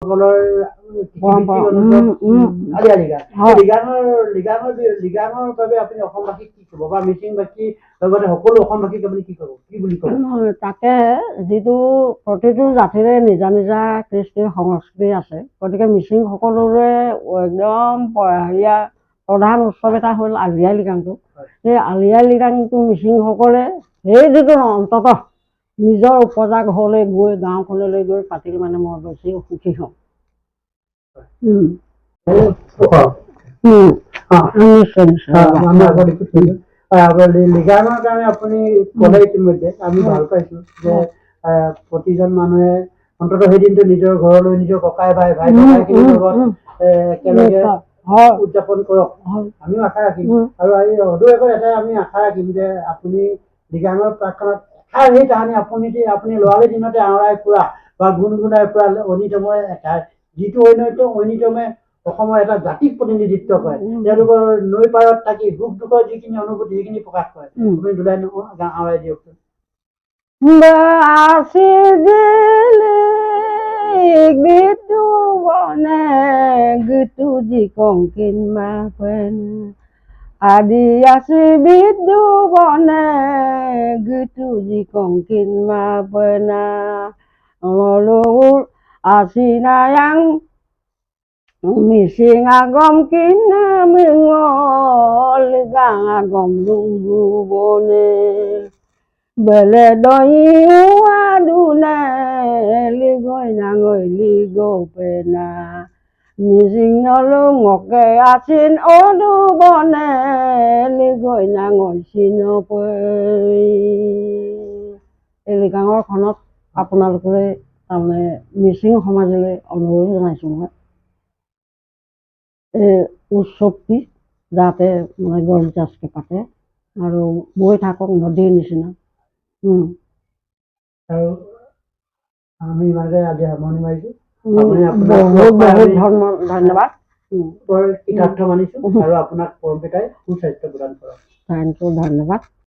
সকলৰ লিগানৰ বাবে আপুনি অসমবাসীক কি ক'ব বা মিচিংবাসীৰ লগতে সকলো অসমবাসীক আপুনি কি ক'ব, কি বুলি ক'ব? তাকে যিটো প্ৰতিটো জাতিৰে নিজা নিজা কৃষ্টি সংস্কৃতি আছে, গতিকে মিচিং সকলোৰে একদম হেৰিয়া প্ৰধান উৎসৱ এটা হ'ল আলি আই লৃগাংটো। সেই আলি আই লৃগাংটো মিচিংসকলে সেই যিটো অন্ততঃ নিজৰ উপজা ঘৰলৈ গৈ গাঁওখনলৈ গৈ পাতিলে মানে মই বেছি সুখী হওঁ। লিগানৰ কাৰণে আপুনি ক'লে ইতিমধ্যে আমি ভাল পাইছোঁ যে প্ৰতিজন মানুহে অন্ততঃ সেই দিনটো নিজৰ ঘৰলৈ নিজৰ ককাই ভাই ককাইখিনিৰ লগত একেলগে উদযাপন কৰক, আমিও আশা ৰাখিম। আৰু সদৌ এটাই আমি আশা ৰাখিম যে আপুনি লিগানৰ প্ৰাক্ক্ষণত সেই তাহানি আপুনি লৰালি দিনতে আওৰাই ফুৰা বা গুণগুণাই ফুৰা ঐনিতমৰ যিটো ঐনিতমে অসমৰ এটা জাতিক প্ৰতিনিধিত্ব কৰে। তেওঁলোকৰ নৈ পাৰত থাকি সুখ দুখৰ যিখিনি অনুভূতি সেইখিনি প্ৰকাশ কৰে। আপুনি দুলাই আওৰাই দিয়কচোন। Gitu bone gitu jikongkin mapen adi asibidu bone gitu jikongkin mapena ngolul asinayang mising agom kina mengol gang agom lunggu bone bele doi adune ligoi nangoi ligo pena mising nolu ngoke asin odu bone ligoi nangoi sinopoi এই লিগাঙৰ খনত আপোনালোকে তাৰমানে মিচিং সমাজলৈ অনুৰোধ জনাইছোঁ মই এই উৎসৱটি যাতে মানে গৰজাজকে পাতে আৰু বৈ থাকক নদীৰ নিচিনা। আৰু আমি মানে আজি সামৰণি মাৰিছোঁ। বহুত বহুত ধন্যবাদ। কৃতাৰ্থ মানিছোঁ আৰু আপোনাক পৰম পিতাই সুস্বাস্থ্য প্ৰদান কৰক। থেংক ইউ, ধন্যবাদ।